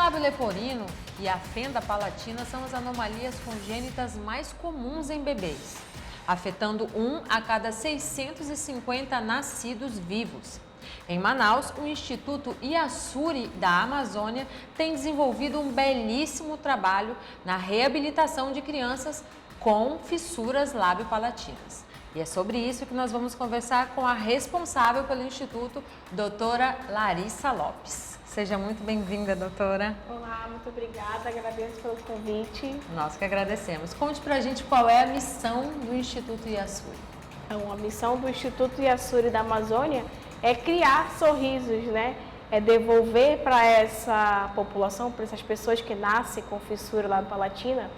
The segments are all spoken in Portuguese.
lábio leporino e a fenda palatina são as anomalias congênitas mais comuns em bebês, afetando 1 a cada 650 nascidos vivos. Em Manaus, o Instituto Iasuri da Amazônia tem desenvolvido um belíssimo trabalho na reabilitação de crianças com fissuras lábio-palatinas. E é sobre isso que nós vamos conversar com a responsável pelo Instituto, doutora Larissa Lopes. Seja muito bem-vinda, doutora. Olá, muito obrigada, agradeço pelo convite. Nós que agradecemos. Conte pra gente qual é a missão do Instituto Iasuri. Então, a missão do Instituto Iasuri da Amazônia é criar sorrisos, né? É devolver para essa população, para essas pessoas que nascem com fissura lábio-palatina,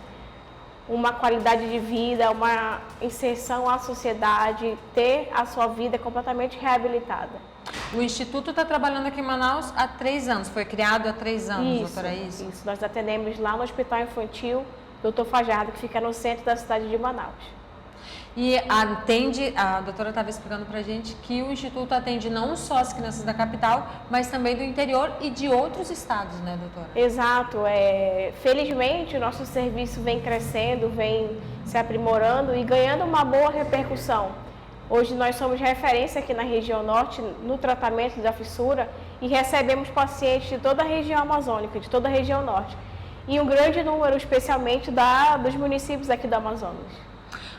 uma qualidade de vida, uma inserção à sociedade, ter a sua vida completamente reabilitada. O Instituto está trabalhando aqui em Manaus há 3 anos, foi criado há 3 anos, doutora, é isso? Isso, nós atendemos lá no Hospital Infantil Dr. Fajardo, que fica no centro da cidade de Manaus. E atende, a doutora estava explicando para a gente que o Instituto atende não só as crianças da capital, mas também do interior e de outros estados, né, doutora? Exato. Felizmente, o nosso serviço vem crescendo, vem se aprimorando e ganhando uma boa repercussão. Hoje nós somos referência aqui na região norte no tratamento da fissura e recebemos pacientes de toda a região amazônica, de toda a região norte. E um grande número, especialmente, dos municípios aqui do Amazonas.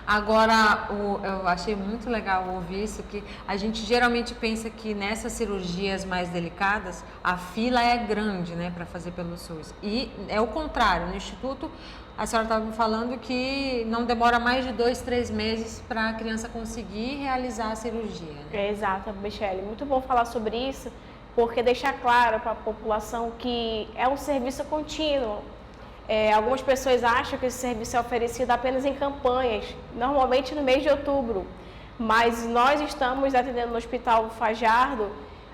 Agora, eu achei muito legal ouvir isso, que a gente geralmente pensa que nessas cirurgias mais delicadas, a fila é grande, né, para fazer pelo SUS. E é o contrário, no Instituto, a senhora estava me falando que não demora mais de 2, 3 meses para a criança conseguir realizar a cirurgia. Né? Exato, Michele. Muito bom falar sobre isso, porque deixar claro para a população que é um serviço contínuo. Algumas pessoas acham que esse serviço é oferecido apenas em campanhas, normalmente no mês de outubro, mas nós estamos atendendo no Hospital Fajardo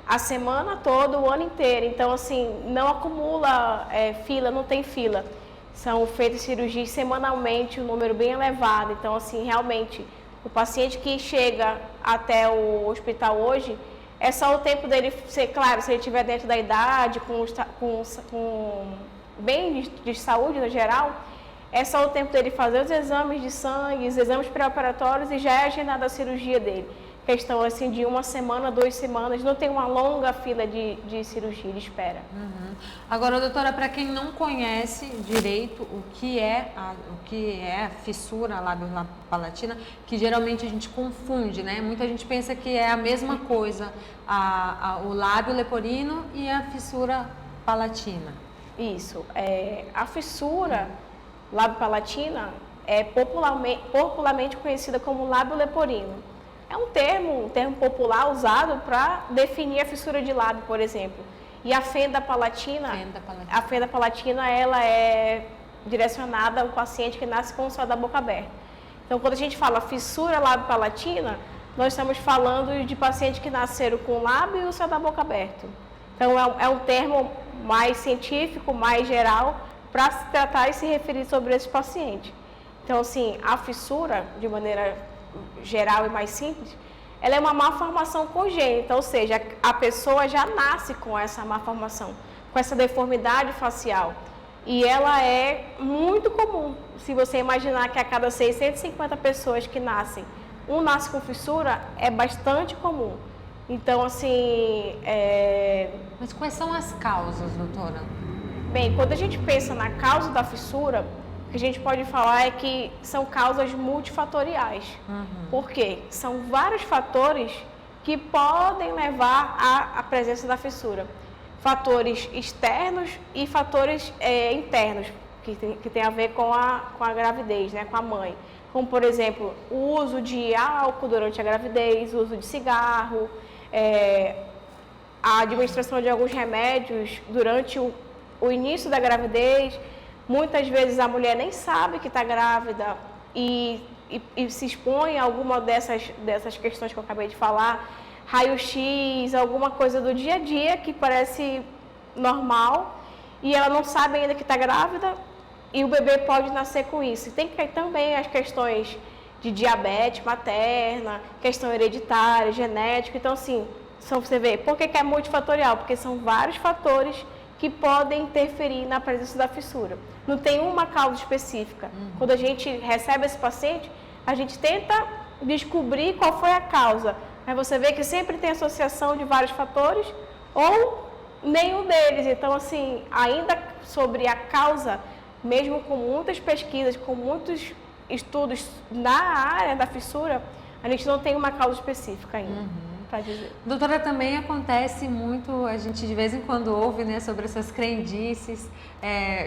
a semana toda, o ano inteiro, então assim, não acumula fila, não tem fila, são feitas cirurgias semanalmente, um número bem elevado, então assim, realmente, o paciente que chega até o hospital hoje, é só o tempo dele ser, claro, se ele estiver dentro da idade, com bem de saúde no geral, é só o tempo dele fazer os exames de sangue, os exames pré-operatórios e já é agendada a cirurgia dele. Questão assim de 1 semana, 2 semanas, não tem uma longa fila de cirurgia, de espera. Uhum. Agora, doutora, para quem não conhece direito o que é a fissura lábio-palatina, que geralmente a gente confunde, né? Muita gente pensa que é a mesma coisa, o lábio leporino e a fissura palatina. Isso. A fissura lábio-palatina é popularmente conhecida como lábio leporino. É um termo popular usado para definir a fissura de lábio, por exemplo. E a fenda palatina, ela é direcionada ao paciente que nasce com o céu da boca aberta. Então, quando a gente fala fissura lábio-palatina, nós estamos falando de pacientes que nasceram com o lábio e o céu da boca aberto. Então, é um termo mais científico, mais geral, para se tratar e se referir sobre esse paciente. Então, assim, a fissura, de maneira geral e mais simples, ela é uma malformação congênita, ou seja, a pessoa já nasce com essa malformação, com essa deformidade facial. E ela é muito comum. Se você imaginar que a cada 650 pessoas que nascem, um nasce com fissura, é bastante comum. Então, assim... Mas quais são as causas, doutora? Bem, quando a gente pensa na causa da fissura, o que a gente pode falar é que são causas multifatoriais. Uhum. Por quê? São vários fatores que podem levar à presença da fissura. Fatores externos e fatores internos, que tem a ver com a gravidez, né, com a mãe. Como, por exemplo, o uso de álcool durante a gravidez, o uso de cigarro, a administração de alguns remédios durante o início da gravidez. Muitas vezes a mulher nem sabe que está grávida e se expõe a alguma dessas questões que eu acabei de falar, raio-x, alguma coisa do dia a dia que parece normal e ela não sabe ainda que está grávida e o bebê pode nascer com isso. E tem também as questões de diabetes materna, questão hereditária, genética. Então, assim, você vê, por que é multifatorial? Porque são vários fatores que podem interferir na presença da fissura. Não tem uma causa específica. Quando a gente recebe esse paciente, a gente tenta descobrir qual foi a causa. Mas você vê que sempre tem associação de vários fatores ou nenhum deles. Então, assim, ainda sobre a causa, mesmo com muitas pesquisas, com muitos estudos na área da fissura, a gente não tem uma causa específica ainda. Para dizer. Doutora, também acontece muito, a gente de vez em quando ouve, né, sobre essas crendices.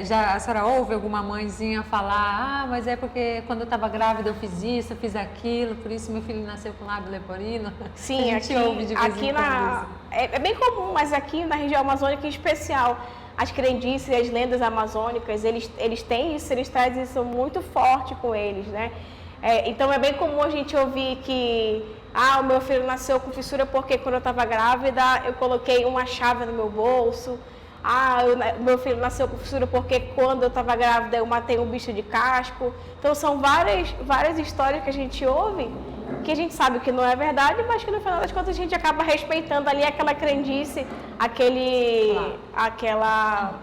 Já a senhora ouve alguma mãezinha falar, mas é porque quando eu estava grávida eu fiz isso, eu fiz aquilo, por isso meu filho nasceu com lábio leporino? Sim, a gente ouve de vez em quando. É bem comum, mas aqui na região amazônica em especial, as crendices e as lendas amazônicas, eles têm isso, eles trazem isso muito forte com eles, né? Então é bem comum a gente ouvir que o meu filho nasceu com fissura porque quando eu estava grávida eu coloquei uma chave no meu bolso. Meu filho nasceu com fissura porque quando eu estava grávida eu matei um bicho de casco. Então são várias histórias que a gente ouve, que a gente sabe que não é verdade, mas que no final das contas a gente acaba respeitando ali aquela crendice, aquela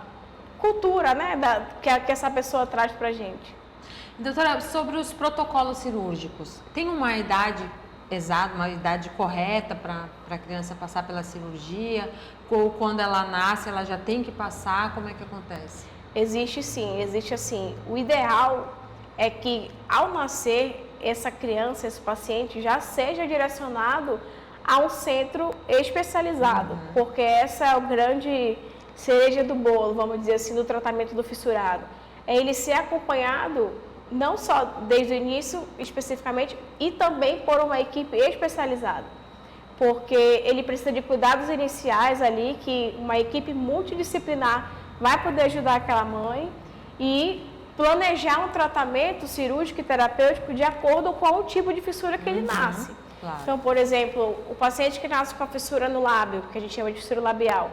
cultura, né, que essa pessoa traz pra gente. Doutora, sobre os protocolos cirúrgicos, tem uma idade exata, uma idade correta para a criança passar pela cirurgia? Ou quando ela nasce, ela já tem que passar? Como é que acontece? Existe sim, existe assim. O ideal é que ao nascer, essa criança, esse paciente já seja direcionado a um centro especializado, porque essa é o grande cereja do bolo, vamos dizer assim, do tratamento do fissurado. É ele ser acompanhado não só desde o início especificamente, e também por uma equipe especializada, porque ele precisa de cuidados iniciais ali, que uma equipe multidisciplinar vai poder ajudar aquela mãe e planejar um tratamento cirúrgico e terapêutico de acordo com o tipo de fissura que ele nasce. Claro. Então, por exemplo, o paciente que nasce com a fissura no lábio, que a gente chama de fissura labial,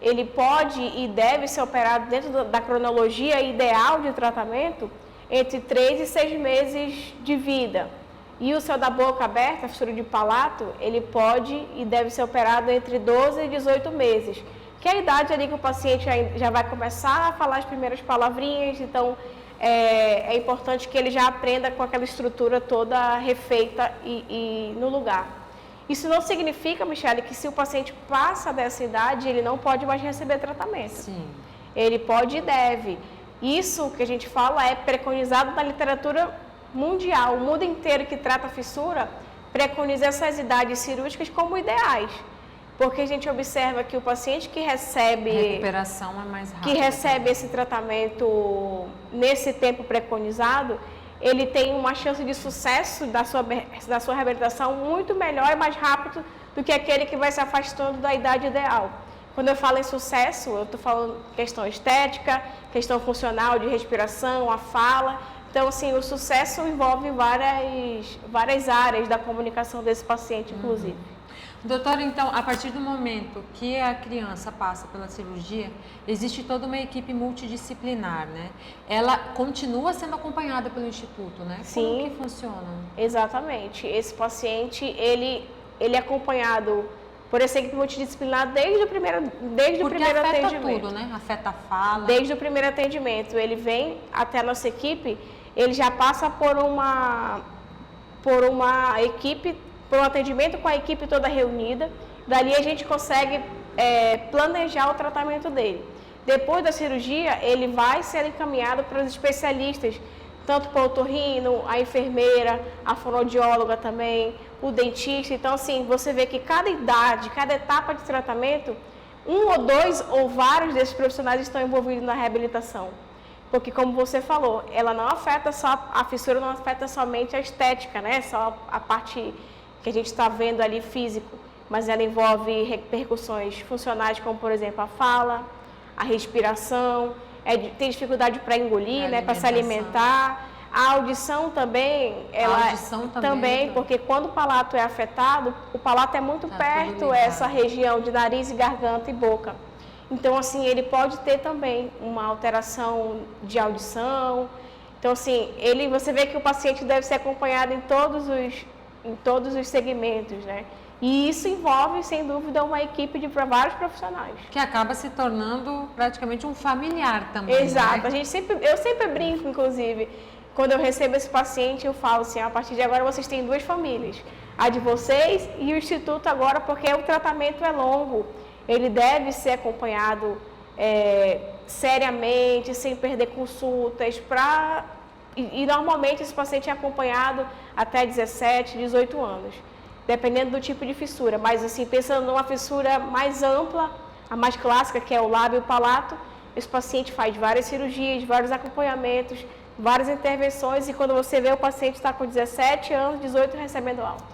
ele pode e deve ser operado dentro da cronologia ideal de tratamento entre 3 e 6 meses de vida. E o céu da boca aberta, a fissura de palato, ele pode e deve ser operado entre 12 e 18 meses, que é a idade ali que o paciente já vai começar a falar as primeiras palavrinhas, então é importante que ele já aprenda com aquela estrutura toda refeita e no lugar. Isso não significa, Michele, que se o paciente passa dessa idade, ele não pode mais receber tratamento. Sim. Ele pode e deve. Isso que a gente fala é preconizado na literatura mundial. O mundo inteiro que trata a fissura preconiza essas idades cirúrgicas como ideais. Porque a gente observa que o paciente que recebe... A recuperação é mais rápida. Que recebe esse tratamento nesse tempo preconizado, ele tem uma chance de sucesso da sua reabilitação muito melhor e mais rápido do que aquele que vai se afastando da idade ideal. Quando eu falo em sucesso, eu estou falando questão estética, questão funcional de respiração, a fala. Então, assim, o sucesso envolve várias áreas da comunicação desse paciente, inclusive. Doutora, então, a partir do momento que a criança passa pela cirurgia, existe toda uma equipe multidisciplinar, né? Ela continua sendo acompanhada pelo Instituto, né? Sim. Como que funciona? Exatamente. Esse paciente, ele é acompanhado por essa equipe multidisciplinar desde o primeiro atendimento. Porque afeta tudo, né? Afeta a fala. Desde o primeiro atendimento. Ele vem até a nossa equipe, ele já passa por uma equipe, por um atendimento com a equipe toda reunida. Dali a gente consegue planejar o tratamento dele. Depois da cirurgia, ele vai ser encaminhado para os especialistas, tanto para o otorrino, a enfermeira, a fonoaudióloga também, o dentista. Então, assim, você vê que cada idade, cada etapa de tratamento, um ou dois ou vários desses profissionais estão envolvidos na reabilitação. Porque, como você falou, ela não afeta só, a fissura não afeta somente a estética, né? Só a parte que a gente está vendo ali físico, mas ela envolve repercussões funcionais, como, por exemplo, a fala, a respiração, tem dificuldade para engolir, né? Para se alimentar. A audição também, também, porque quando o palato é afetado, o palato é muito perto, essa região de nariz e garganta e boca. Então, assim, ele pode ter também uma alteração de audição. Então, assim, você vê que o paciente deve ser acompanhado em todos os segmentos, né? E isso envolve, sem dúvida, uma equipe de vários profissionais. Que acaba se tornando praticamente um familiar também. Exato. Né? Eu sempre brinco, inclusive, quando eu recebo esse paciente, eu falo assim, a partir de agora vocês têm duas famílias. A de vocês e o Instituto agora, porque o tratamento é longo. Ele deve ser acompanhado seriamente, sem perder consultas, e normalmente esse paciente é acompanhado até 17, 18 anos. Dependendo do tipo de fissura, mas assim, pensando numa fissura mais ampla, a mais clássica, que é o lábio e o palato, esse paciente faz várias cirurgias, vários acompanhamentos, várias intervenções, e quando você vê, o paciente está com 17 anos, 18 recebendo alta.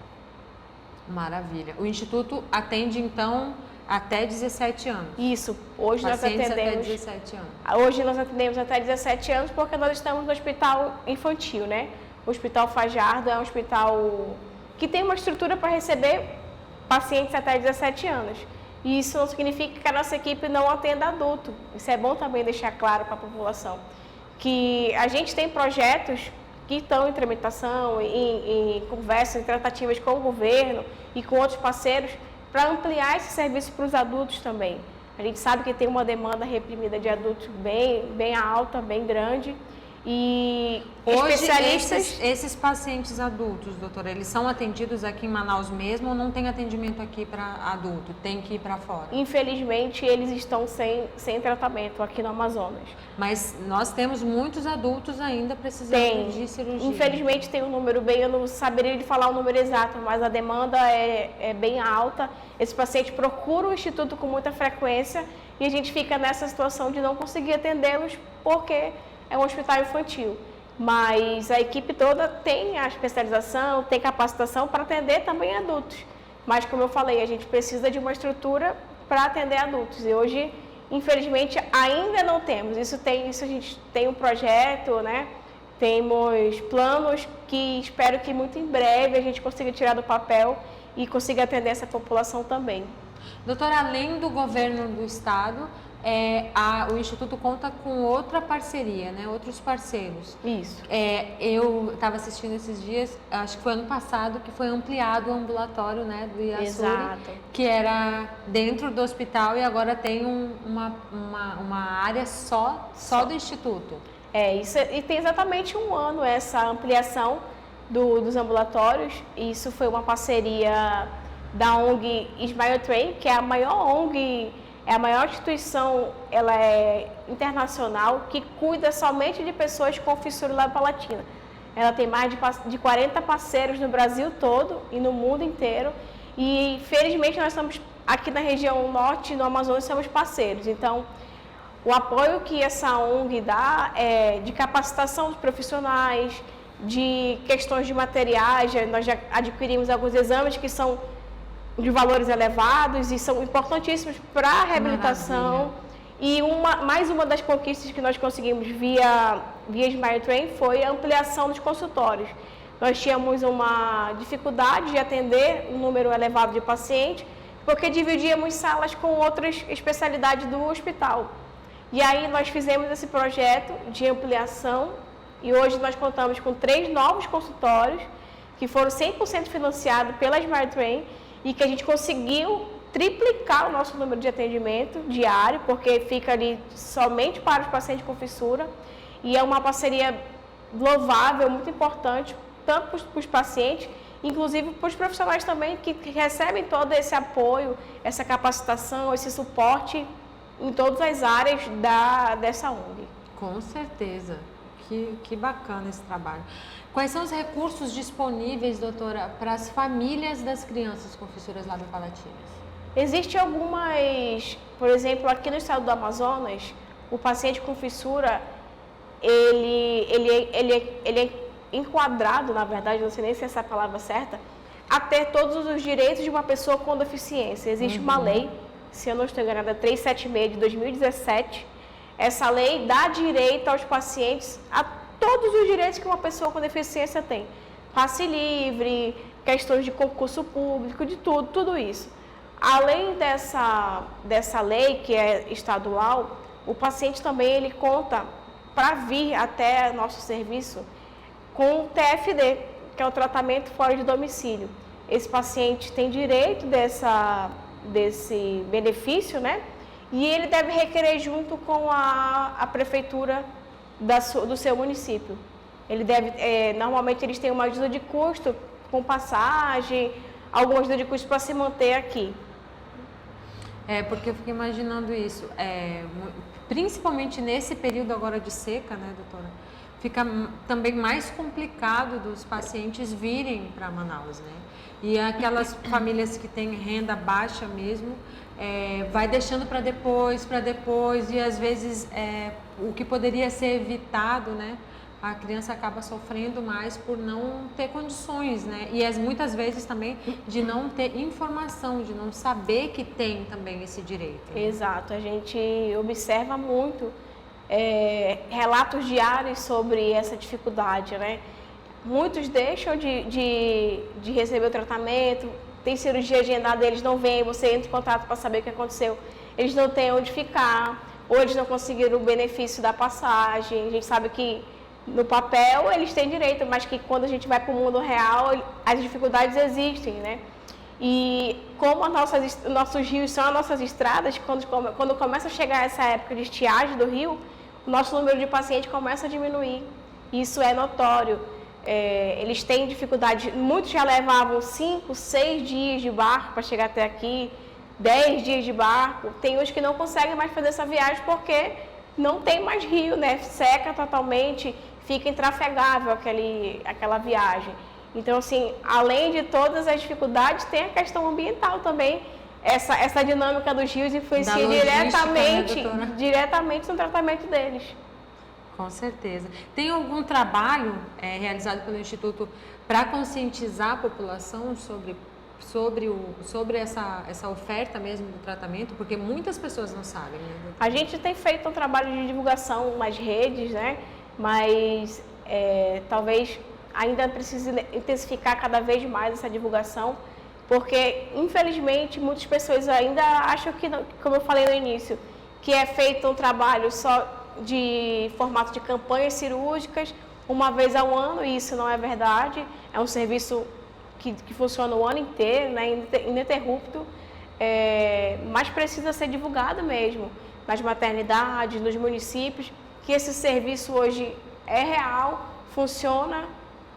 Maravilha. O Instituto atende, então, até 17 anos? Isso. Hoje nós atendemos até 17 anos. Hoje nós atendemos até 17 anos, porque nós estamos no hospital infantil, né? O Hospital Fajardo é um hospital que tem uma estrutura para receber pacientes até 17 anos. E isso não significa que a nossa equipe não atenda adulto. Isso é bom também deixar claro para a população. Que a gente tem projetos que estão em tramitação, em conversas, em tratativas com o governo e com outros parceiros para ampliar esse serviço para os adultos também. A gente sabe que tem uma demanda reprimida de adultos bem alta, bem grande. E hoje, especialistas... esses pacientes adultos, doutora, eles são atendidos aqui em Manaus mesmo ou não tem atendimento aqui para adulto? Tem que ir para fora? Infelizmente, eles estão sem tratamento aqui no Amazonas. Mas nós temos muitos adultos ainda precisando de cirurgia. Infelizmente tem um número eu não saberia falar o número exato, mas a demanda é bem alta. Esse paciente procura o Instituto com muita frequência e a gente fica nessa situação de não conseguir atendê-los porque é um hospital infantil, mas a equipe toda tem a especialização, tem capacitação para atender também adultos. Mas, como eu falei, a gente precisa de uma estrutura para atender adultos. E hoje, infelizmente, ainda não temos. Isso a gente tem um projeto, né? Temos planos que espero que muito em breve a gente consiga tirar do papel e consiga atender essa população também. Doutora, além do governo do estado, o Instituto conta com outra parceria, né? Outros parceiros. Isso. Eu estava assistindo esses dias, acho que foi ano passado, que foi ampliado o ambulatório, né, do Iaçuri, Exato. Que era dentro do hospital e agora tem uma área só do Instituto. E tem exatamente um ano essa ampliação dos ambulatórios. Isso foi uma parceria da ONG Smile Train, que é a maior ONG, é a maior instituição, ela é internacional, que cuida somente de pessoas com fissura labiopalatina. Ela tem mais de 40 parceiros no Brasil todo e no mundo inteiro. E, felizmente, nós estamos aqui na região norte, no Amazonas, somos parceiros. Então, o apoio que essa ONG dá é de capacitação dos profissionais, de questões de materiais. Nós já adquirimos alguns exames que são de valores elevados e são importantíssimos para a reabilitação. Maravilha. E mais uma das conquistas que nós conseguimos via Smile Train foi a ampliação dos consultórios. Nós tínhamos uma dificuldade de atender um número elevado de pacientes, porque dividíamos salas com outras especialidades do hospital. E aí nós fizemos esse projeto de ampliação e hoje nós contamos com 3 novos consultórios que foram 100% financiados pela Smile Train e que a gente conseguiu triplicar o nosso número de atendimento diário, porque fica ali somente para os pacientes com fissura. E é uma parceria louvável, muito importante, tanto para os pacientes, inclusive para os profissionais também, que recebem todo esse apoio, essa capacitação, esse suporte em todas as áreas dessa ONG. Com certeza. Que bacana esse trabalho. Quais são os recursos disponíveis, doutora, para as famílias das crianças com fissuras labiopalatinas? Existem algumas, por exemplo, aqui no estado do Amazonas, o paciente com fissura, ele é enquadrado, na verdade, não sei nem se essa é a palavra certa, a ter todos os direitos de uma pessoa com deficiência. Existe uma lei, se eu não estou enganada, 376 de 2017. Essa lei dá direito aos pacientes a todos os direitos que uma pessoa com deficiência tem. Passe livre, questões de concurso público, de tudo isso. Além dessa lei, que é estadual, o paciente também ele conta para vir até nosso serviço com o TFD, que é o tratamento fora de domicílio. esse paciente tem direito desse benefício, né? E ele deve requerer junto com a prefeitura do seu município. Ele deve, normalmente eles têm uma ajuda de custo com passagem, alguma ajuda de custo para se manter aqui. Porque eu fico imaginando isso, principalmente nesse período agora de seca, né, doutora? Fica também mais complicado dos pacientes virem para Manaus, né? E aquelas famílias que têm renda baixa mesmo, vai deixando para depois, e às vezes o que poderia ser evitado, né? A criança acaba sofrendo mais por não ter condições, né? E muitas vezes também de não ter informação, de não saber que tem também esse direito. Né? Exato, a gente observa muito relatos diários sobre essa dificuldade, né? Muitos deixam de receber o tratamento, tem cirurgia agendada, eles não vêm, você entra em contato para saber o que aconteceu, eles não têm onde ficar, ou eles não conseguiram o benefício da passagem. A gente sabe que no papel eles têm direito, mas que quando a gente vai para o mundo real, as dificuldades existem, né? E como nossos rios são as nossas estradas, quando começa a chegar essa época de estiagem do rio, o nosso número de pacientes começa a diminuir. Isso é notório. Eles têm dificuldade, muitos já levavam 5, 6 dias de barco para chegar até aqui, 10 dias de barco. Tem uns que não conseguem mais fazer essa viagem porque não tem mais rio, né? Seca totalmente, fica intrafegável aquela viagem. Então, assim, além de todas as dificuldades, tem a questão ambiental também. Essa dinâmica dos rios influencia diretamente no tratamento deles. Com certeza. Tem algum trabalho realizado pelo Instituto para conscientizar a população sobre essa oferta mesmo do tratamento? Porque muitas pessoas não sabem, né? A gente tem feito um trabalho de divulgação nas redes, né? Mas talvez ainda precise intensificar cada vez mais essa divulgação, porque, infelizmente, muitas pessoas ainda acham que, como eu falei no início, que é feito um trabalho só de formato de campanhas cirúrgicas, uma vez ao ano, e isso não é verdade. É um serviço que funciona o ano inteiro, né, ininterrupto, mas precisa ser divulgado mesmo, nas maternidades, nos municípios, que esse serviço hoje é real, funciona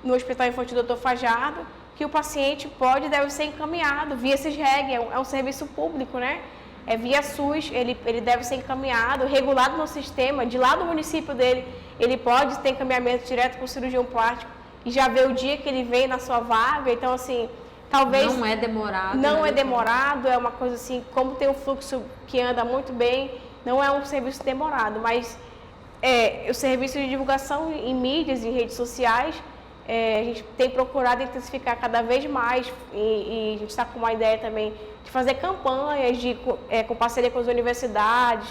no Hospital Infantil Dr. Fajardo, que o paciente pode e deve ser encaminhado via CISREG, é um serviço público, né? Via SUS, ele deve ser encaminhado, regulado no sistema, de lá do município dele, ele pode ter encaminhamento direto com o cirurgião plástico e já ver o dia que ele vem na sua vaga. Então, assim, talvez... Não é demorado. Não é demorado, é uma coisa assim, como tem um fluxo que anda muito bem, não é um serviço demorado, mas o serviço de divulgação em mídias, em redes sociais, a gente tem procurado intensificar cada vez mais e a gente está com uma ideia também de fazer campanhas com parceria com as universidades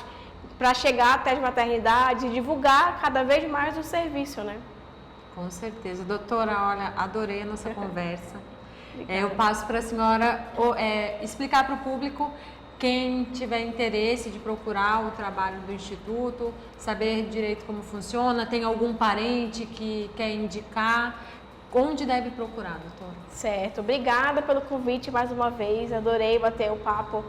para chegar até as maternidades e divulgar cada vez mais o serviço, né? Com certeza. Doutora, olha, adorei a nossa conversa. Eu passo para a senhora explicar para o público, quem tiver interesse de procurar o trabalho do Instituto, saber direito como funciona, tem algum parente que quer indicar, onde deve procurar, doutora? Certo, obrigada pelo convite mais uma vez, adorei bater um papo.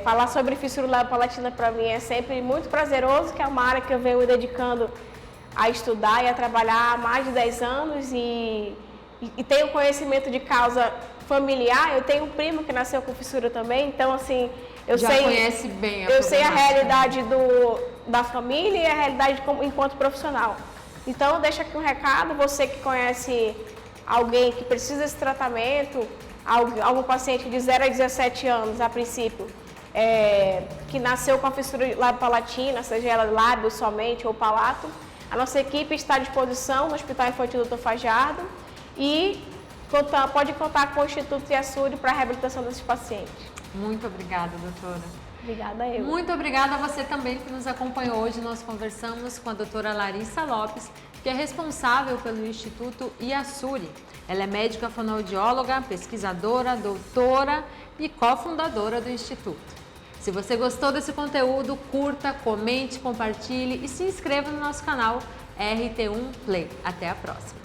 Falar sobre fissura lábio-palatina para mim é sempre muito prazeroso, que é uma área que eu venho me dedicando a estudar e a trabalhar há mais de 10 anos e tenho conhecimento de causa familiar. Eu tenho um primo que nasceu com fissura também, então assim, eu conhece bem eu sei a realidade da família e a realidade enquanto profissional. Então, eu deixo aqui um recado, você que conhece alguém que precisa desse tratamento, algum paciente de 0 a 17 anos, a princípio, que nasceu com a fissura lábio-palatina, seja ela lábio somente ou palato, a nossa equipe está à disposição no Hospital Infantil Dr. Fajardo e pode contar com o Instituto Iasuri para a reabilitação desses pacientes. Muito obrigada, doutora. Obrigada eu. Muito obrigada a você também que nos acompanhou hoje. Nós conversamos com a doutora Larissa Lopes, que é responsável pelo Instituto Iasuri. Ela é médica fonoaudióloga, pesquisadora, doutora e cofundadora do Instituto. Se você gostou desse conteúdo, curta, comente, compartilhe e se inscreva no nosso canal RT1 Play. Até a próxima!